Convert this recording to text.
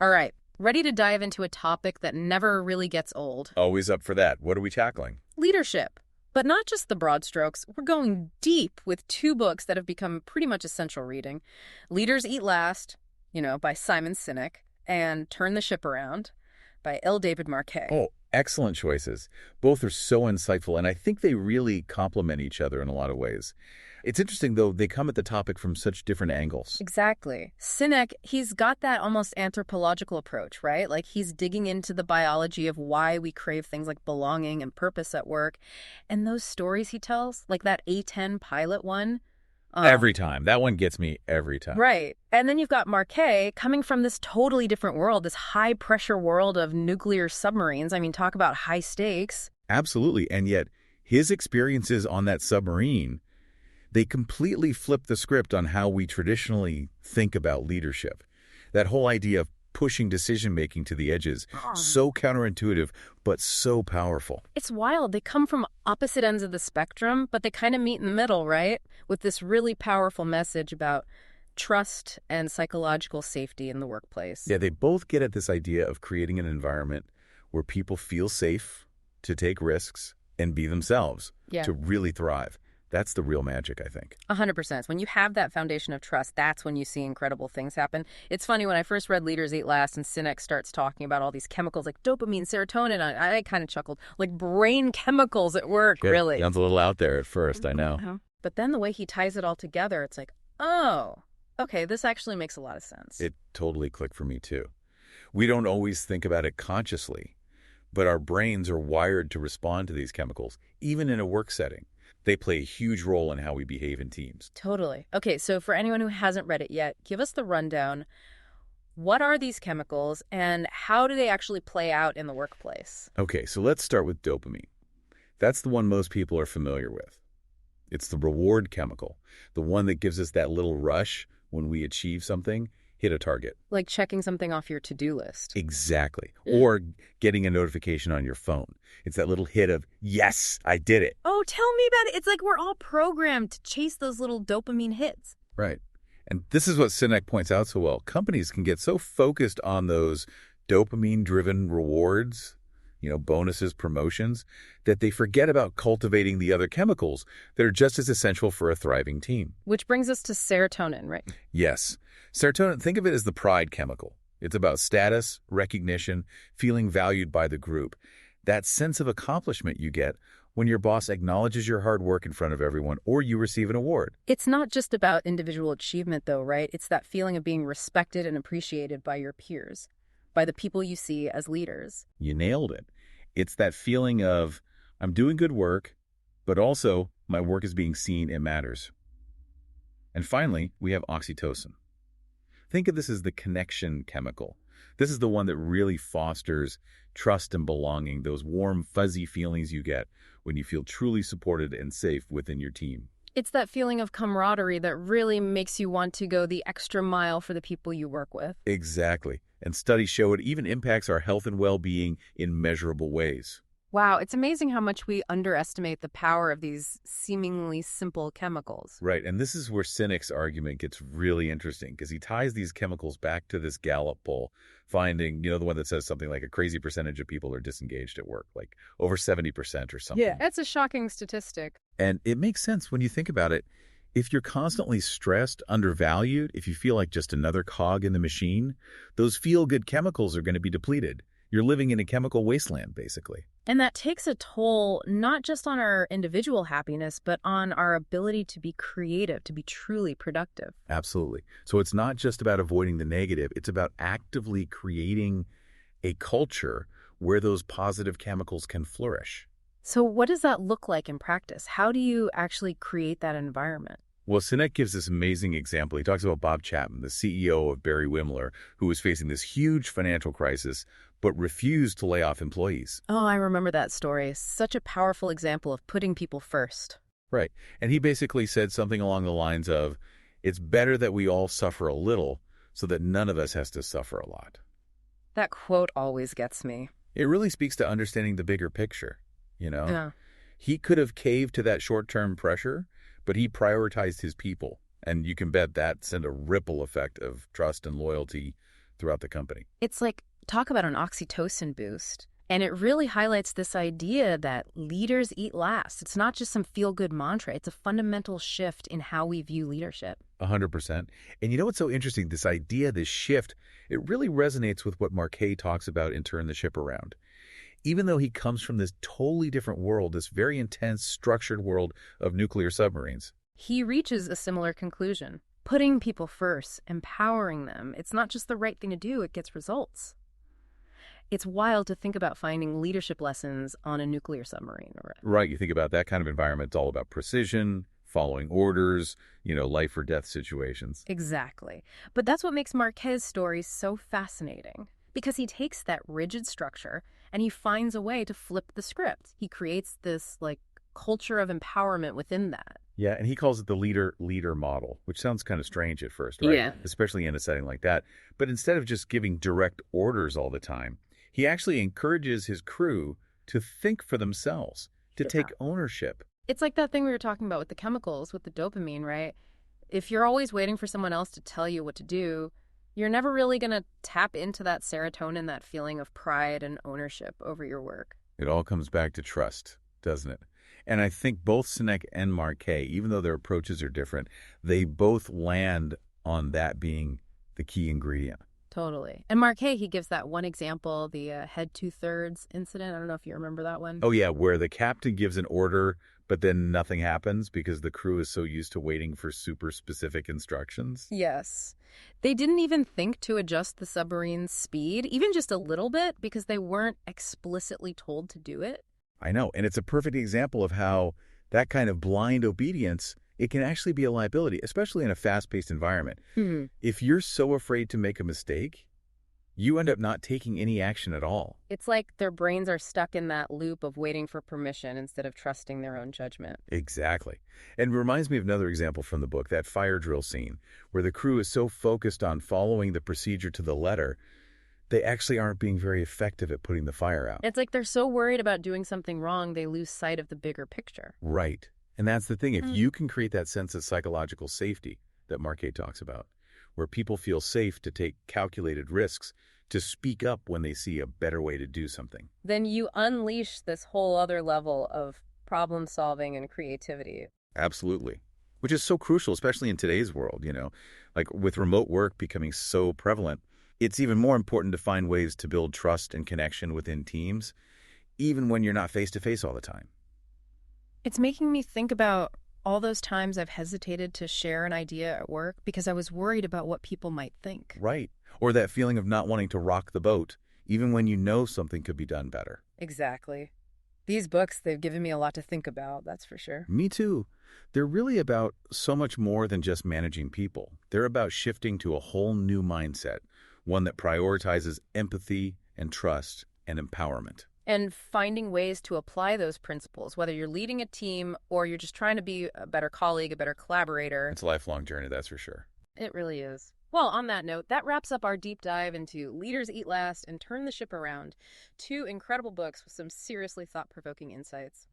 All right, ready to dive into a topic that never really gets old. Always up for that. What are we tackling? Leadership. But not just the broad strokes. We're going deep with two books that have become pretty much essential reading. Leaders Eat Last, by Simon Sinek, and Turn the Ship Around by David Marquet. Oh, excellent choices. Both are so insightful, and I think they really complement each other in a lot of ways. It's interesting, though, they come at the topic from such different angles. Exactly. Sinek, he's got that almost anthropological approach, right? Like he's digging into the biology of why we crave things like belonging and purpose at work. And those stories he tells, like that A-10 pilot one. Every time. That one gets me every time. Right. And then you've got Marquet coming from this totally different world, this high-pressure world of nuclear submarines. I mean, talk about high stakes. Absolutely. And yet, his experiences on that submarine, they completely flip the script on how we traditionally think about leadership. That whole idea of pushing decision-making to the edges, so counterintuitive, but so powerful. It's wild. They come from opposite ends of the spectrum, but they kind of meet in the middle, right? With this really powerful message about trust and psychological safety in the workplace. Yeah, they both get at this idea of creating an environment where people feel safe to take risks and be themselves, to really thrive. That's the real magic, I think. 100%. When you have that foundation of trust, that's when you see incredible things happen. It's funny, when I first read Leaders Eat Last and Sinek starts talking about all these chemicals like dopamine, serotonin, I kind of chuckled. Like brain chemicals at work, really. Sounds a little out there at first, I know. But then the way he ties it all together, it's like, oh, okay, this actually makes a lot of sense. It totally clicked for me, too. We don't always think about it consciously, but our brains are wired to respond to these chemicals, even in a work setting. They play a huge role in how we behave in teams. Totally. Okay, so for anyone who hasn't read it yet, give us the rundown. What are these chemicals and how do they actually play out in the workplace? Okay, so let's start with dopamine. That's the one most people are familiar with. It's the reward chemical, the one that gives us that little rush when we achieve something, hit a target. Like checking something off your to-do list. Exactly. Or getting a notification on your phone. It's that little hit of, yes, I did it. Oh, tell me about it. It's like we're all programmed to chase those little dopamine hits. Right. And this is what Sinek points out so well. Companies can get so focused on those dopamine-driven rewards, bonuses, promotions, that they forget about cultivating the other chemicals that are just as essential for a thriving team. Which brings us to serotonin, right? Yes. Serotonin, think of it as the pride chemical. It's about status, recognition, feeling valued by the group. That sense of accomplishment you get when your boss acknowledges your hard work in front of everyone or you receive an award. It's not just about individual achievement, though, right? It's that feeling of being respected and appreciated by your peers, by the people you see as leaders. You nailed it. It's that feeling of, I'm doing good work, but also my work is being seen, it matters. And finally, we have oxytocin. Think of this as the connection chemical. This is the one that really fosters trust and belonging, those warm, fuzzy feelings you get when you feel truly supported and safe within your team. It's that feeling of camaraderie that really makes you want to go the extra mile for the people you work with. Exactly. And studies show it even impacts our health and well-being in measurable ways. Wow, it's amazing how much we underestimate the power of these seemingly simple chemicals. Right, and this is where Sinek's argument gets really interesting, because he ties these chemicals back to this Gallup poll, finding, the one that says something like a crazy percentage of people are disengaged at work, like over 70% or something. Yeah, that's a shocking statistic. And it makes sense when you think about it. If you're constantly stressed, undervalued, if you feel like just another cog in the machine, those feel-good chemicals are going to be depleted. You're living in a chemical wasteland, basically. And that takes a toll not just on our individual happiness, but on our ability to be creative, to be truly productive. Absolutely. So it's not just about avoiding the negative. It's about actively creating a culture where those positive chemicals can flourish. So what does that look like in practice? How do you actually create that environment? Well, Sinek gives this amazing example. He talks about Bob Chapman, the CEO of Barry Wimler, who was facing this huge financial crisis, but refused to lay off employees. Oh, I remember that story. Such a powerful example of putting people first. Right. And he basically said something along the lines of, it's better that we all suffer a little so that none of us has to suffer a lot. That quote always gets me. It really speaks to understanding the bigger picture, Yeah. He could have caved to that short-term pressure, but he prioritized his people. And you can bet that sent a ripple effect of trust and loyalty throughout the company. It's like, talk about an oxytocin boost. And it really highlights this idea that leaders eat last. It's not just some feel-good mantra. It's a fundamental shift in how we view leadership. 100%. And you know what's so interesting? This idea, this shift, it really resonates with what Marquet talks about in Turn the Ship Around. Even though he comes from this totally different world, this very intense, structured world of nuclear submarines. He reaches a similar conclusion. Putting people first, empowering them. It's not just the right thing to do, it gets results. It's wild to think about finding leadership lessons on a nuclear submarine. Right, you think about that kind of environment, it's all about precision, following orders, life or death situations. Exactly. But that's what makes Marquet's stories so fascinating. Because he takes that rigid structure and he finds a way to flip the script. He creates this, culture of empowerment within that. Yeah, and he calls it the leader model, which sounds kind of strange at first, right? Yeah. Especially in a setting like that. But instead of just giving direct orders all the time, he actually encourages his crew to think for themselves, to take ownership. It's like that thing we were talking about with the chemicals, with the dopamine, right? If you're always waiting for someone else to tell you what to do, you're never really going to tap into that serotonin, that feeling of pride and ownership over your work. It all comes back to trust, doesn't it? And I think both Sinek and Marquet, even though their approaches are different, they both land on that being the key ingredient. Totally. And Marquet, he gives that one example, the head 2/3 incident. I don't know if you remember that one. Oh, yeah, where the captain gives an order, but then nothing happens because the crew is so used to waiting for super specific instructions. Yes. They didn't even think to adjust the submarine's speed, even just a little bit, because they weren't explicitly told to do it. I know, and it's a perfect example of how that kind of blind obedience, it can actually be a liability, especially in a fast-paced environment. Mm-hmm. If you're so afraid to make a mistake, you end up not taking any action at all. It's like their brains are stuck in that loop of waiting for permission instead of trusting their own judgment. Exactly. And it reminds me of another example from the book, that fire drill scene, where the crew is so focused on following the procedure to the letter, they actually aren't being very effective at putting the fire out. It's like they're so worried about doing something wrong, they lose sight of the bigger picture. Right. And that's the thing. If you can create that sense of psychological safety that Marquet talks about, where people feel safe to take calculated risks, to speak up when they see a better way to do something, then you unleash this whole other level of problem solving and creativity. Absolutely. Which is so crucial, especially in today's world, like with remote work becoming so prevalent. It's even more important to find ways to build trust and connection within teams, even when you're not face-to-face all the time. It's making me think about all those times I've hesitated to share an idea at work because I was worried about what people might think. Right. Or that feeling of not wanting to rock the boat, even when you know something could be done better. Exactly. These books, they've given me a lot to think about, that's for sure. Me too. They're really about so much more than just managing people. They're about shifting to a whole new mindset, one that prioritizes empathy and trust and empowerment. And finding ways to apply those principles, whether you're leading a team or you're just trying to be a better colleague, a better collaborator. It's a lifelong journey, that's for sure. It really is. Well, on that note, that wraps up our deep dive into Leaders Eat Last and Turn the Ship Around, two incredible books with some seriously thought-provoking insights.